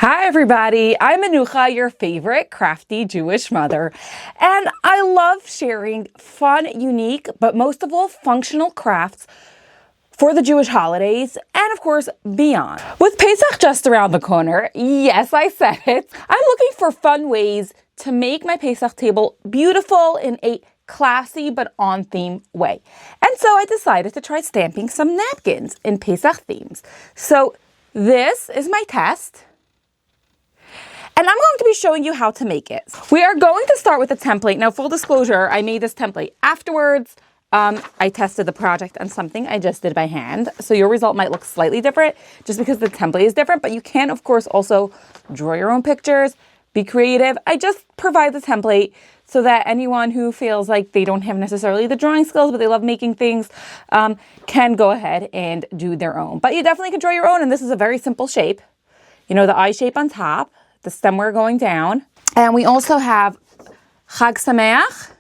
Hi everybody, I'm Anucha, your favorite crafty Jewish mother, and I love sharing fun, unique, but most of all functional crafts for the Jewish holidays and of course beyond. With Pesach just around the corner, yes, I said it, I'm looking for fun ways to make my Pesach table beautiful in a classy but on theme way. And so I decided to try stamping some napkins in Pesach themes. So this is my test. And I'm going to be showing you how to make it. We are going to start with a template. Now, full disclosure, I made this template afterwards. I tested the project on something I just did by hand. So your result might look slightly different just because the template is different, but you can, of course, also draw your own pictures, be creative. I just provide the template so that anyone who feels like they don't have necessarily the drawing skills, but they love making things, can go ahead and do their own. But you definitely can draw your own, and this is a very simple shape. You know, the eye shape on top, the stemware going down. And we also have Chag Sameach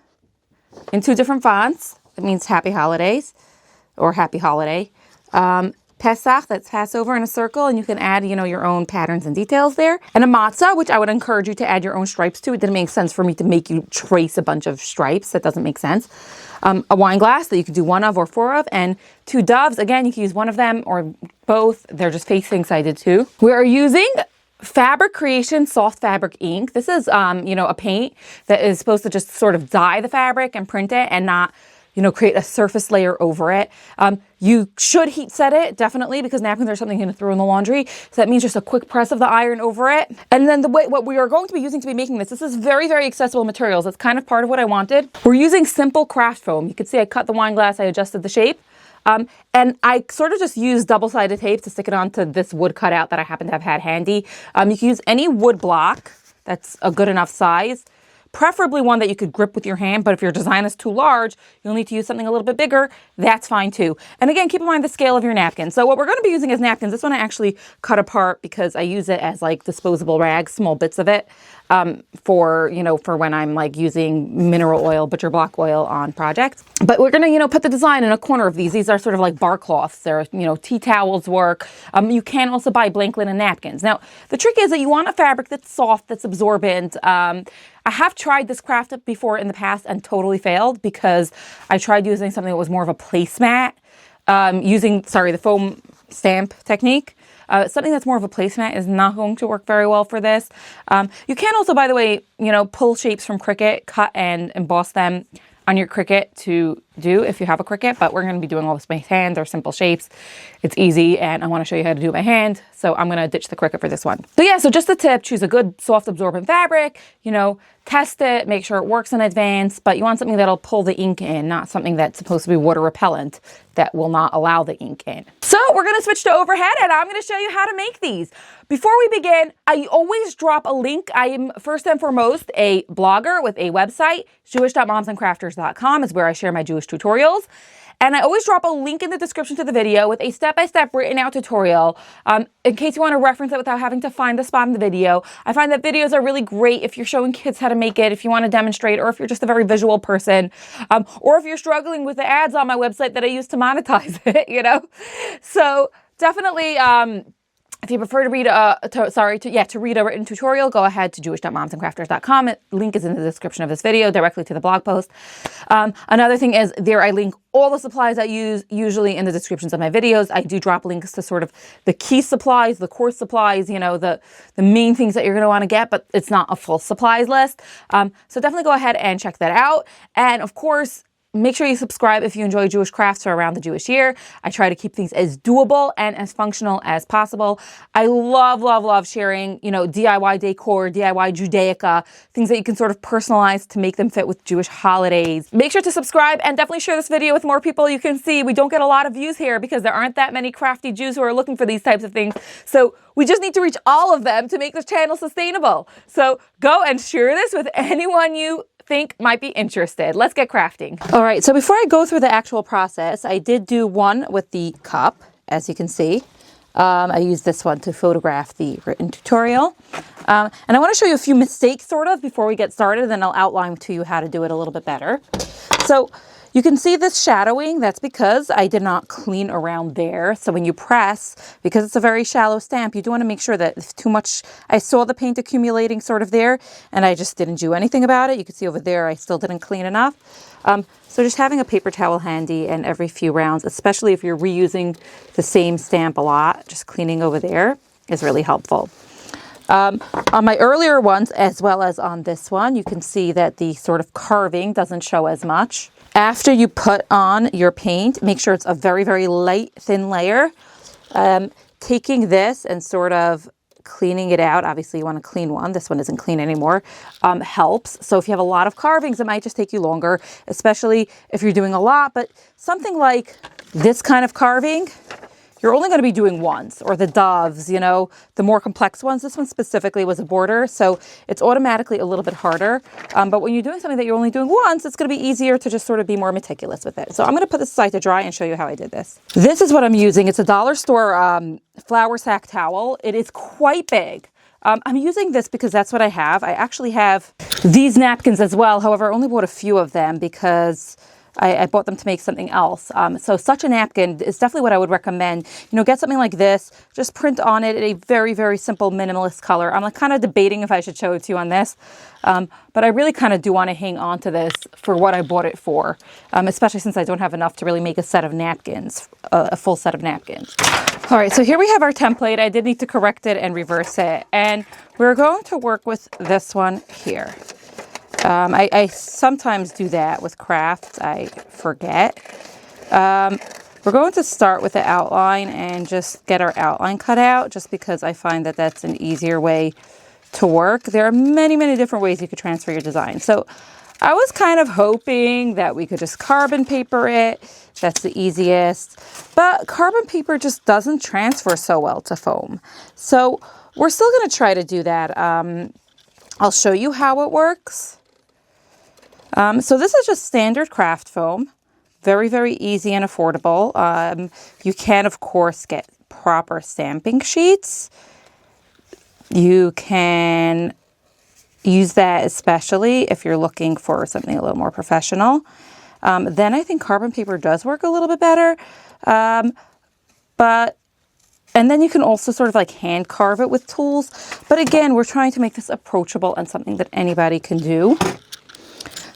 in two different fonts. That means happy holidays or happy holiday. Pesach, that's Passover in a circle, and you can add, you know, your own patterns and details there. And a matzah, which I would encourage you to add your own stripes to. It didn't make sense for me to make you trace a bunch of stripes. That doesn't make sense. A wine glass that you could do one of or four of, and two doves. Again, you can use one of them or both. They're just facing sided too. We are using Fabric Creation Soft Fabric ink. This is, you know, a paint that is supposed to just sort of dye the fabric and print it and not, you know, create a surface layer over it. You should heat set it, definitely, because napkins are something you're going to throw in the laundry. So that means just a quick press of the iron over it. And then what we are going to be using to be making this is very, very accessible materials. It's kind of part of what I wanted. We're using simple craft foam. You can see I cut the wine glass, I adjusted the shape. And I sort of just used double-sided tape to stick it onto this wood cutout that I happen to have had handy. You can use any wood block that's a good enough size, preferably one that you could grip with your hand, but if your design is too large, you'll need to use something a little bit bigger. That's fine too. And again, keep in mind the scale of your napkin. So what we're going to be using as napkins, this one I actually cut apart because I use it as like disposable rags, small bits of it. For when I'm like using mineral oil, butcher block oil on projects. But we're going to, you know, put the design in a corner of these. These are sort of like bar cloths. They're, you know, tea towels work. You can also buy blank linen napkins. Now, the trick is that you want a fabric that's soft, that's absorbent. I have tried this craft before in the past and totally failed because I tried using something that was more of a placemat, using the foam stamp technique. Something that's more of a placemat is not going to work very well for this. You can also, by the way, you know, pull shapes from Cricut, cut and emboss them on your Cricut to do if you have a Cricut, but we're going to be doing all this by hand. They're simple shapes. It's easy, and I want to show you how to do it by hand, so I'm going to ditch the Cricut for this one. So yeah, so just a tip, choose a good soft absorbent fabric, you know, test it, make sure it works in advance, but you want something that'll pull the ink in, not something that's supposed to be water repellent that will not allow the ink in. So we're going to switch to overhead, and I'm going to show you how to make these. Before we begin, I always drop a link. I am first and foremost a blogger with a website. Jewish.momsandcrafters.com is where I share my Jewish tutorials. And I always drop a link in the description to the video with a step-by-step written out tutorial in case you want to reference it without having to find the spot in the video. I find that videos are really great if you're showing kids how to make it, if you want to demonstrate, or if you're just a very visual person, or if you're struggling with the ads on my website that I use to monetize it, you know? So definitely, if you prefer to read to read a written tutorial, go ahead to jewish.momsandcrafters.com. Link is in the description of this video, directly to the blog post. Another thing is there I link all the supplies I use, usually in the descriptions of my videos. I do drop links to sort of the key supplies, the core supplies, you know, the main things that you're going to want to get, but it's not a full supplies list. So definitely go ahead and check that out. And of course, make sure you subscribe if you enjoy Jewish crafts for around the Jewish year. I try to keep things as doable and as functional as possible. I love, love, love sharing, you know, DIY decor, DIY Judaica, things that you can sort of personalize to make them fit with Jewish holidays. Make sure to subscribe and definitely share this video with more people. You can see we don't get a lot of views here because there aren't that many crafty Jews who are looking for these types of things. So we just need to reach all of them to make this channel sustainable. So go and share this with anyone you think might be interested. Let's get crafting. All right, so before I go through the actual process, I did do one with the cup, as you can see. I used this one to photograph the written tutorial. And I want to show you a few mistakes sort of before we get started, and then I'll outline to you how to do it a little bit better. So You can see this shadowing. That's because I did not clean around there. So when you press, because it's a very shallow stamp, you do want to make sure that if too much, I saw the paint accumulating sort of there, and I just didn't do anything about it. You can see over there, I still didn't clean enough. So just having a paper towel handy and every few rounds, especially if you're reusing the same stamp a lot, just cleaning over there is really helpful. On my earlier ones, as well as on this one, you can see that the sort of carving doesn't show as much. After you put on your paint, make sure it's a very, very light, thin layer. Taking this and sort of cleaning it out, obviously you want to clean one, this one isn't clean anymore, helps. So if you have a lot of carvings, it might just take you longer, especially if you're doing a lot, but something like this kind of carving, you're only going to be doing once, or the doves, you know, the more complex ones. This one specifically was a border, so it's automatically a little bit harder. But when you're doing something that you're only doing once, it's going to be easier to just sort of be more meticulous with it. So I'm going to put this aside to dry and show you how I did this. This is what I'm using. It's a dollar store flour sack towel. It is quite big. I'm using this because that's what I have. I actually have these napkins as well. However, I only bought a few of them because I bought them to make something else. So such a napkin is definitely what I would recommend. You know, get something like this, just print on it a very, very simple minimalist color. I'm like kind of debating if I should show it to you on this, but I really kind of do want to hang on to this for what I bought it for, especially since I don't have enough to really make a set of napkins, a full set of napkins. All right, so here we have our template. I did need to correct it and reverse it, and we're going to work with this one here. I sometimes do that with crafts. I forget. We're going to start with the outline and just get our outline cut out, just because I find that that's an easier way to work. There are many, many different ways you could transfer your design. So I was kind of hoping that we could just carbon paper it. That's the easiest. But carbon paper just doesn't transfer so well to foam. So we're still going to try to do that. I'll show you how it works. So this is just standard craft foam, very, very easy and affordable. You can, of course, get proper stamping sheets. You can use that especially if you're looking for something a little more professional. Then I think carbon paper does work a little bit better. And then you can also sort of like hand carve it with tools. But again, we're trying to make this approachable and something that anybody can do.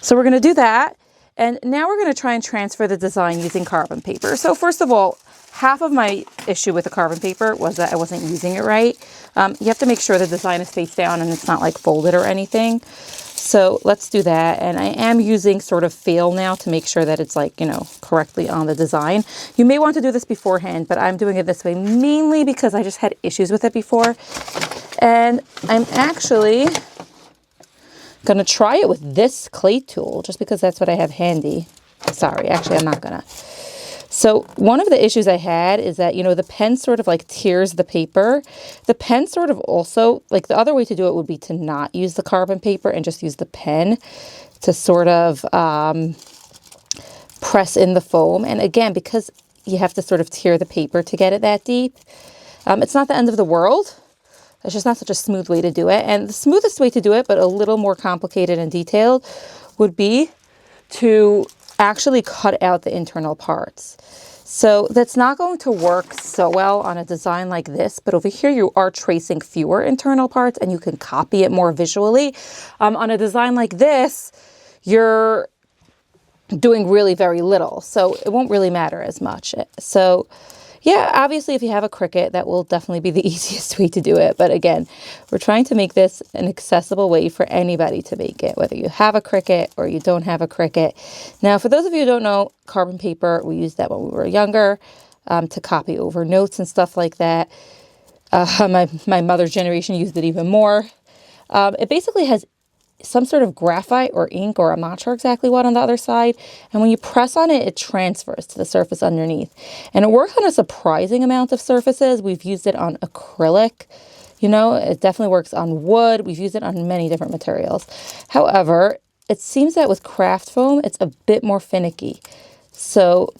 So we're going to do that, and now we're going to try and transfer the design using carbon paper. So first of all, half of my issue with the carbon paper was that I wasn't using it right. You have to make sure the design is face down and it's not like folded or anything. So let's do that, and I am using sort of feel now to make sure that it's like, you know, correctly on the design. You may want to do this beforehand, but I'm doing it this way mainly because I just had issues with it before. And I'm actually going to try it with this clay tool just because that's what I have handy. Sorry, actually, I'm not going to. So one of the issues I had is that, you know, the pen sort of like tears the paper. The pen sort of also, like the other way to do it would be to not use the carbon paper and just use the pen to sort of press in the foam. And again, because you have to sort of tear the paper to get it that deep, it's not the end of the world. It's just not such a smooth way to do it. And the smoothest way to do it, but a little more complicated and detailed, would be to actually cut out the internal parts. So that's not going to work so well on a design like this, but over here you are tracing fewer internal parts and you can copy it more visually. On a design like this, you're doing really very little, so it won't really matter as much. So yeah, obviously if you have a Cricut, that will definitely be the easiest way to do it. But again, we're trying to make this an accessible way for anybody to make it, whether you have a Cricut or you don't have a Cricut. Now, for those of you who don't know, carbon paper, we used that when we were younger to copy over notes and stuff like that. My mother's generation used it even more. It basically has some sort of graphite or ink, or I'm not sure exactly what, on the other side. And when you press on it, it transfers to the surface underneath. And it works on a surprising amount of surfaces. We've used it on acrylic. You know, it definitely works on wood. We've used it on many different materials. However, it seems that with craft foam, it's a bit more finicky. So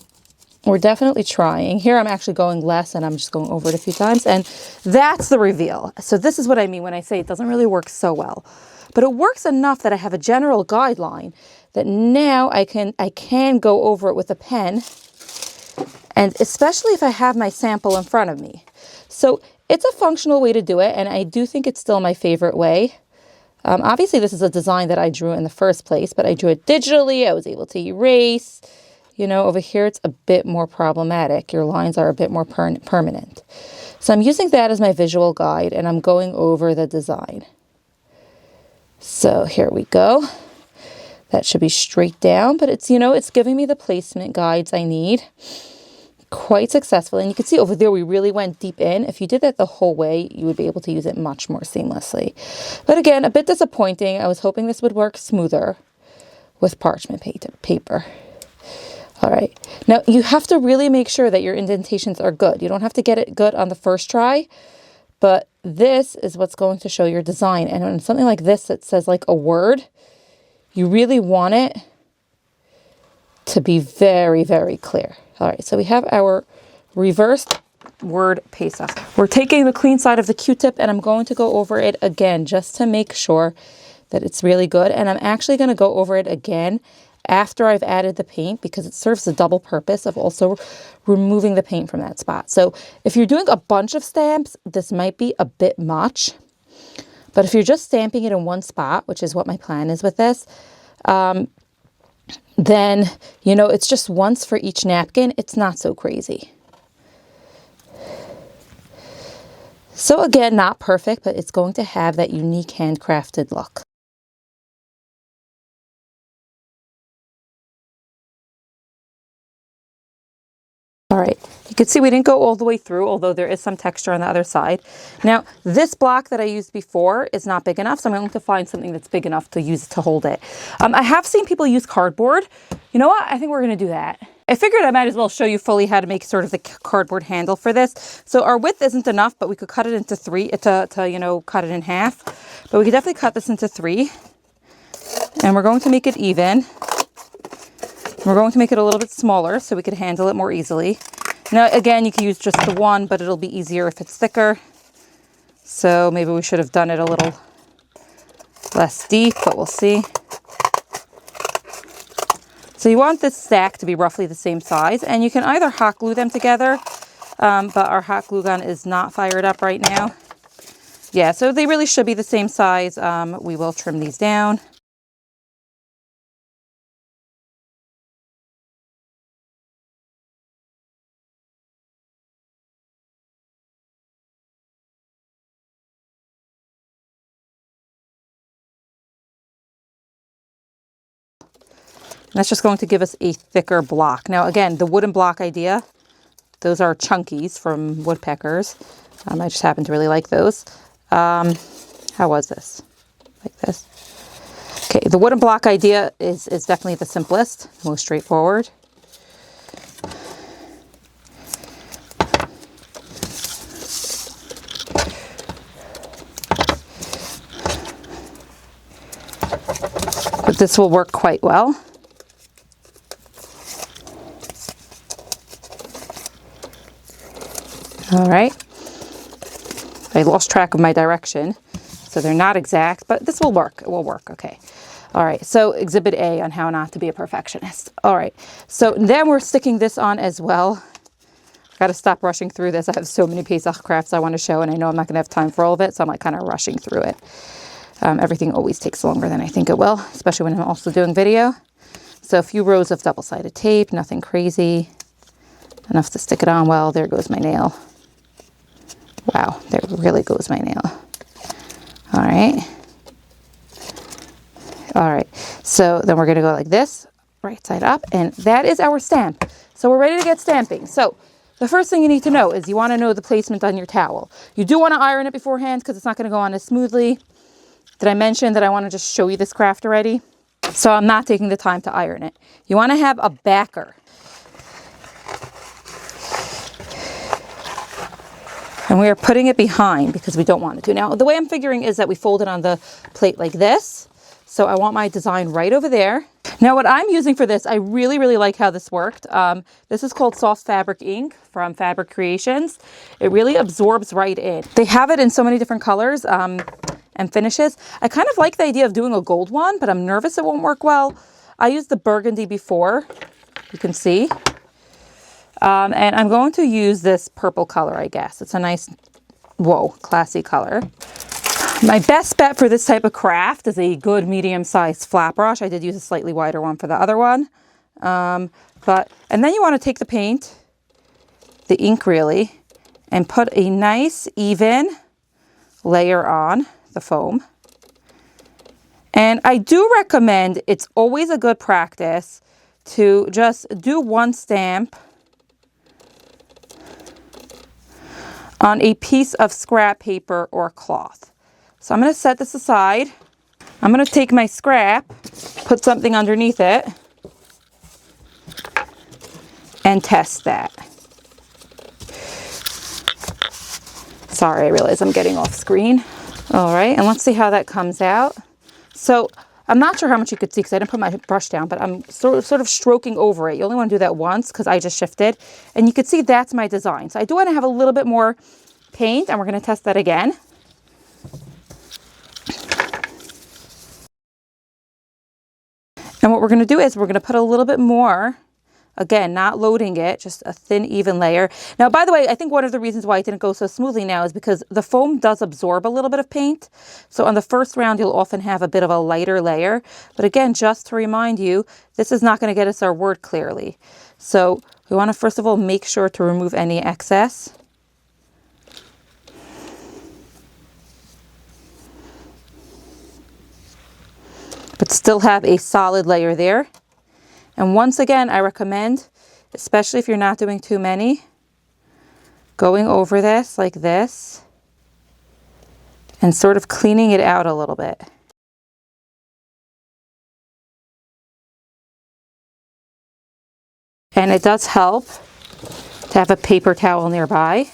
we're definitely trying. Here I'm actually going less and I'm just going over it a few times. And that's the reveal. So this is what I mean when I say it doesn't really work so well. But it works enough that I have a general guideline that now I can go over it with a pen, and especially if I have my sample in front of me. So it's a functional way to do it, and I do think it's still my favorite way. Obviously, this is a design that I drew in the first place, but I drew it digitally. I was able to erase. You know, over here, it's a bit more problematic. Your lines are a bit more permanent. So I'm using that as my visual guide, and I'm going over the design. So here we go. That should be straight down, but it's, you know, it's giving me the placement guides I need. Quite successful. And you can see over there, we really went deep in. If you did that the whole way, you would be able to use it much more seamlessly. But again, a bit disappointing. I was hoping this would work smoother with parchment paper. All right. Now you have to really make sure that your indentations are good. You don't have to get it good on the first try, but this is what's going to show your design. And on something like this that says like a word, you really want it to be very, very clear. All right, so we have our reversed word Pesach. We're taking the clean side of the Q-tip, and I'm going to go over it again just to make sure that it's really good. And I'm actually going to go over it again after I've added the paint, because it serves the double purpose of also removing the paint from that spot. So if you're doing a bunch of stamps, this might be a bit much. But if you're just stamping it in one spot, which is what my plan is with this, then, you know, it's just once for each napkin. It's not so crazy. So again, not perfect, but it's going to have that unique handcrafted look. All right, you can see we didn't go all the way through, although there is some texture on the other side. Now, this block that I used before is not big enough, so I'm going to find something that's big enough to use to hold it. I have seen people use cardboard. You know what? I think we're going to do that. I figured I might as well show you fully how to make sort of the cardboard handle for this. So our width isn't enough, but we could cut it into three, you know, cut it in half. But we could definitely cut this into three. And we're going to make it even. We're going to make it a little bit smaller so we could handle it more easily. Now, again, you can use just the one, but it'll be easier if it's thicker. So maybe we should have done it a little less deep, but we'll see. So you want this stack to be roughly the same size, and you can either hot glue them together, but our hot glue gun is not fired up right now. Yeah, so they really should be the same size. We will trim these down. That's just going to give us a thicker block. Now, again, the wooden block idea, those are chunkies from woodpeckers. I just happen to really like those. How was this? Like this. Okay, the wooden block idea is definitely the simplest, most straightforward. But this will work quite well. All right, I lost track of my direction, so they're not exact, but this will work. It will work, okay. All right, so exhibit A on how not to be a perfectionist. All right, so then we're sticking this on as well. Got to stop rushing through this. I have so many Pesach crafts I want to show, and I know I'm not going to have time for all of it, so I'm like kind of rushing through it. Everything always takes longer than I think it will, especially when I'm also doing video. So a few rows of double-sided tape, nothing crazy. Enough to stick it on. Well, there goes my nail. Wow, there really goes my nail. All right. All right, so then we're gonna go like this, right side up, and that is our stamp. So we're ready to get stamping. So the first thing you need to know is you wanna know the placement on your towel. You do wanna iron it beforehand because it's not gonna go on as smoothly. Did I mention that I wanna just show you this craft already? So I'm not taking the time to iron it. You wanna have a backer. And we are putting it behind because we don't want it to. Now, the way I'm figuring is that we fold it on the plate like this. So I want my design right over there. Now, what I'm using for this, I really, really like how this worked. This is called Soft Fabric Ink from Fabric Creations. It really absorbs right in. They have it in so many different colors and finishes. I kind of like the idea of doing a gold one, but I'm nervous it won't work well. I used the burgundy before, you can see. And I'm going to use this purple color, I guess. It's a nice, whoa, classy color. My best bet for this type of craft is a good medium-sized flat brush. I did use a slightly wider one for the other one. And then you want to take the paint, the ink really, and put a nice even layer on the foam. And I do recommend, it's always a good practice to just do one stamp on a piece of scrap paper or cloth. So I'm going to set this aside. I'm going to take my scrap, put something underneath it, and test that. Sorry, I realize I'm getting off screen. All right, and let's see how that comes out. So I'm not sure how much you could see because I didn't put my brush down, but I'm sort of stroking over it. You only want to do that once because I just shifted. And you can see that's my design. So I do want to have a little bit more paint, and we're going to test that again. And what we're going to do is we're going to put a little bit more, again, not loading it, just a thin, even layer. Now, by the way, I think one of the reasons why it didn't go so smoothly now is because the foam does absorb a little bit of paint. So on the first round, you'll often have a bit of a lighter layer. But again, just to remind you, this is not going to get us our word clearly. So we want to, first of all, make sure to remove any excess. But still have a solid layer there. And once again, I recommend, especially if you're not doing too many, going over this like this and sort of cleaning it out a little bit. And it does help to have a paper towel nearby.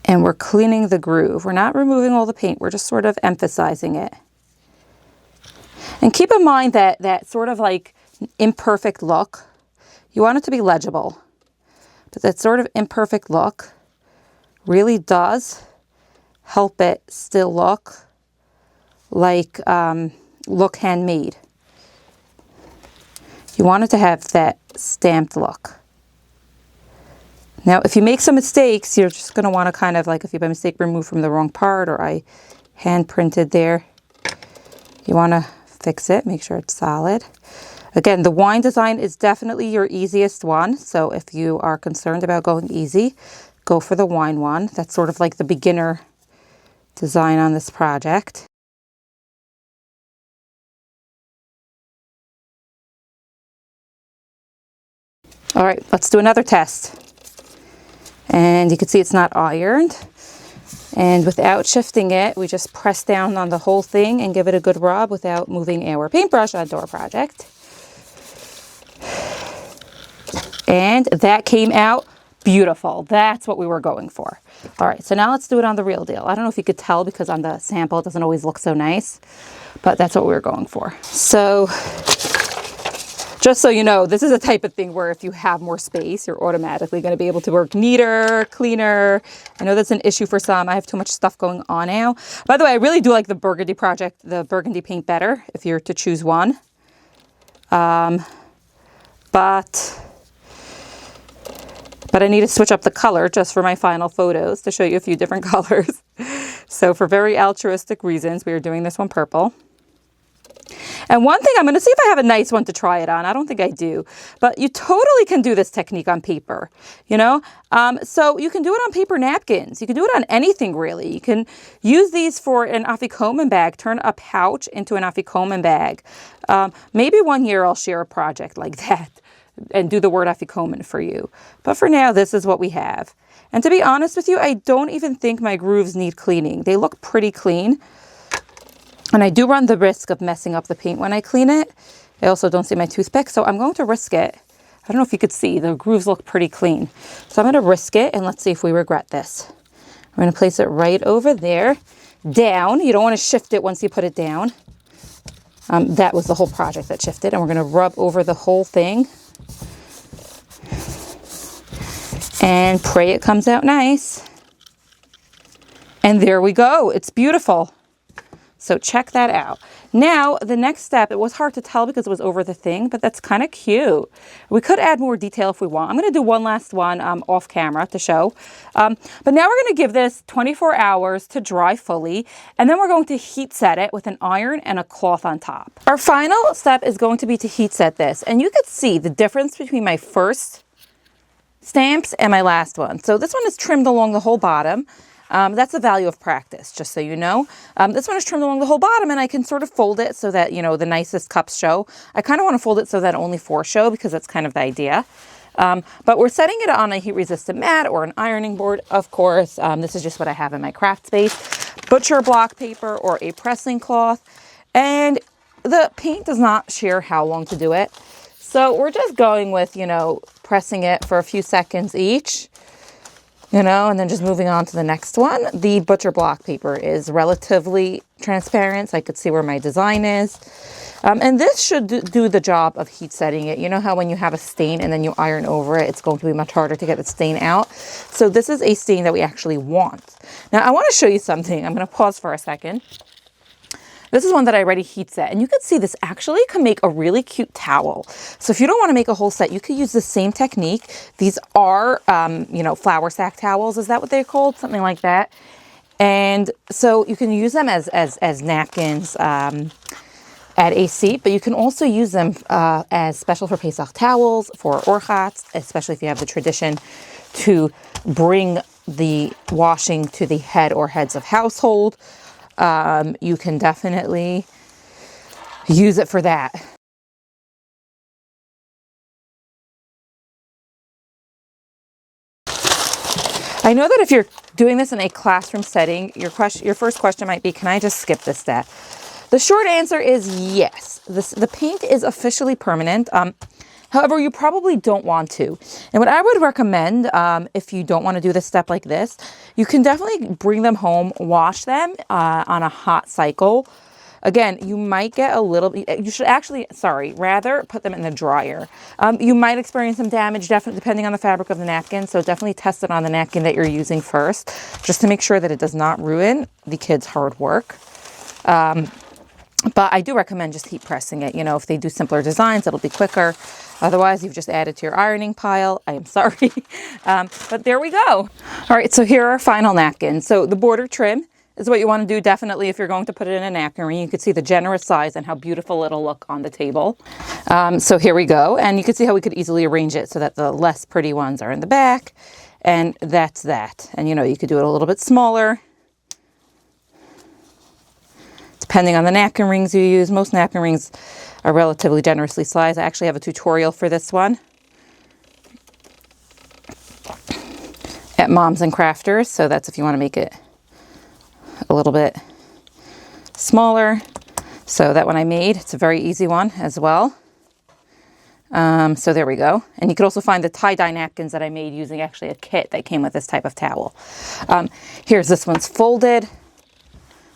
And we're cleaning the groove. We're not removing all the paint. We're just sort of emphasizing it. And keep in mind that that sort of like imperfect look, you want it to be legible. But that sort of imperfect look really does help it still look like, look handmade. You want it to have that stamped look. Now, if you make some mistakes, you're just going to want to kind of like, if you by mistake remove from the wrong part, or I hand printed there, you want to fix it, make sure it's solid. Again, the wine design is definitely your easiest one. So if you are concerned about going easy, go for the wine one. That's sort of like the beginner design on this project. All right, let's do another test. And you can see it's not ironed. And without shifting it, we just press down on the whole thing and give it a good rub without moving our paintbrush onto our project. And that came out beautiful. That's what we were going for. All right, so now let's do it on the real deal. I don't know if you could tell because on the sample it doesn't always look so nice, but that's what we were going for. So just so you know, this is a type of thing where if you have more space, you're automatically going to be able to work neater, cleaner. I know that's an issue for some. I have too much stuff going on now. By the way, I really do like the burgundy project, the burgundy paint better, if you're to choose one. But I need to switch up the color just for my final photos to show you a few different colors. So for very altruistic reasons, we are doing this one purple. And one thing, I'm going to see if I have a nice one to try it on. I don't think I do, but you totally can do this technique on paper, you know? So you can do it on paper napkins. You can do it on anything really. You can use these for an afikoman bag, turn a pouch into an afikoman bag. Maybe one year I'll share a project like that and do the word afikoman for you. But for now, this is what we have. And to be honest with you, I don't even think my grooves need cleaning. They look pretty clean. And I do run the risk of messing up the paint when I clean it. I also don't see my toothpick, so I'm going to risk it. I don't know if you could see, the grooves look pretty clean. So I'm going to risk it, and let's see if we regret this. I'm going to place it right over there, down. You don't want to shift it once you put it down. That was the whole project that shifted, and we're going to rub over the whole thing. And pray it comes out nice. And there we go. It's beautiful. So check that out. Now, the next step, it was hard to tell because it was over the thing, but that's kind of cute. We could add more detail if we want. I'm going to do one last one off camera to show. But now we're going to give this 24 hours to dry fully, and then we're going to heat set it with an iron and a cloth on top. Our final step is going to be to heat set this, and you could see the difference between my first stamps and my last one. So this one is trimmed along the whole bottom. That's the value of practice, just so you know. This one is trimmed along the whole bottom, and I can sort of fold it so that, you know, the nicest cups show. I kind of want to fold it so that only 4 show, because that's kind of the idea. But we're setting it on a heat-resistant mat or an ironing board, of course. This is just what I have in my craft space. Butcher block paper or a pressing cloth. And the paint does not share how long to do it. So we're just going with, you know, pressing it for a few seconds each. You know, and then just moving on to the next one. The butcher block paper is relatively transparent, so I could see where my design is. And this should do the job of heat setting it. You know how when you have a stain and then you iron over it, it's going to be much harder to get the stain out. So this is a stain that we actually want. Now, I want to show you something. I'm going to pause for a second. This is one that I already heat set, and you can see this actually can make a really cute towel. So if you don't want to make a whole set, you could use the same technique. These are, you know, flour sack towels. Is that what they're called? Something like that. And so you can use them as napkins at a seat, but you can also use them as special for Pesach towels, for orchats, especially if you have the tradition to bring the washing to the head or heads of household. You can definitely use it for that. I know that if you're doing this in a classroom setting, your first question might be, can I just skip this step? The short answer is yes. The paint is officially permanent. However, you probably don't want to. And what I would recommend, if you don't want to do this step like this, you can definitely bring them home, wash them on a hot cycle. Again, you might get a little, you should actually, rather put them in the dryer. You might experience some damage, definitely depending on the fabric of the napkin. So definitely test it on the napkin that you're using first, just to make sure that it does not ruin the kids' hard work. But I do recommend just heat pressing it. You know, if they do simpler designs, it'll be quicker. Otherwise, you've just added to your ironing pile. I am sorry. But there we go. All right, so here are our final napkins. So the border trim is what you want to do definitely if you're going to put it in a napkin ring. You can see the generous size and how beautiful it'll look on the table. So here we go. And you can see how we could easily arrange it so that the less pretty ones are in the back. And that's that. And, you know, you could do it a little bit smaller, depending on the napkin rings you use. Most napkin rings are relatively generously sized. I actually have a tutorial for this one at Moms and Crafters. So that's if you want to make it a little bit smaller. So that one I made, it's a very easy one as well. So there we go. And you could also find the tie-dye napkins that I made using actually a kit that came with this type of towel. Here's this one's folded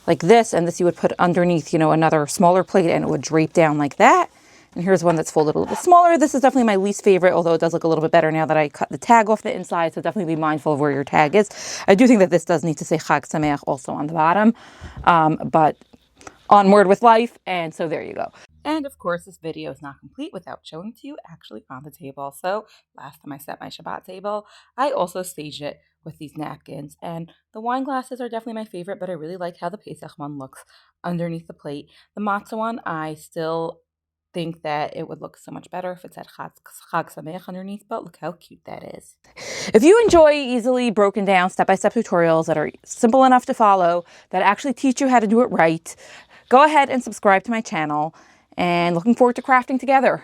like this, and this you would put underneath, you know, another smaller plate, and it would drape down like that. And here's one that's folded a little bit smaller. This is definitely my least favorite, although it does look a little bit better now that I cut the tag off the inside, so definitely be mindful of where your tag is. I do think that this does need to say Chag Sameach also on the bottom, but onward with life, and so there you go. And of course, this video is not complete without showing to you actually on the table. So last time I set my Shabbat table, I also staged it with these napkins. And the wine glasses are definitely my favorite, but I really like how the Pesach one looks underneath the plate. The matzah one, I still think that it would look so much better if it said Chag Sameach underneath, but look how cute that is. If you enjoy easily broken down step-by-step tutorials that are simple enough to follow, that actually teach you how to do it right, go ahead and subscribe to my channel. And looking forward to crafting together.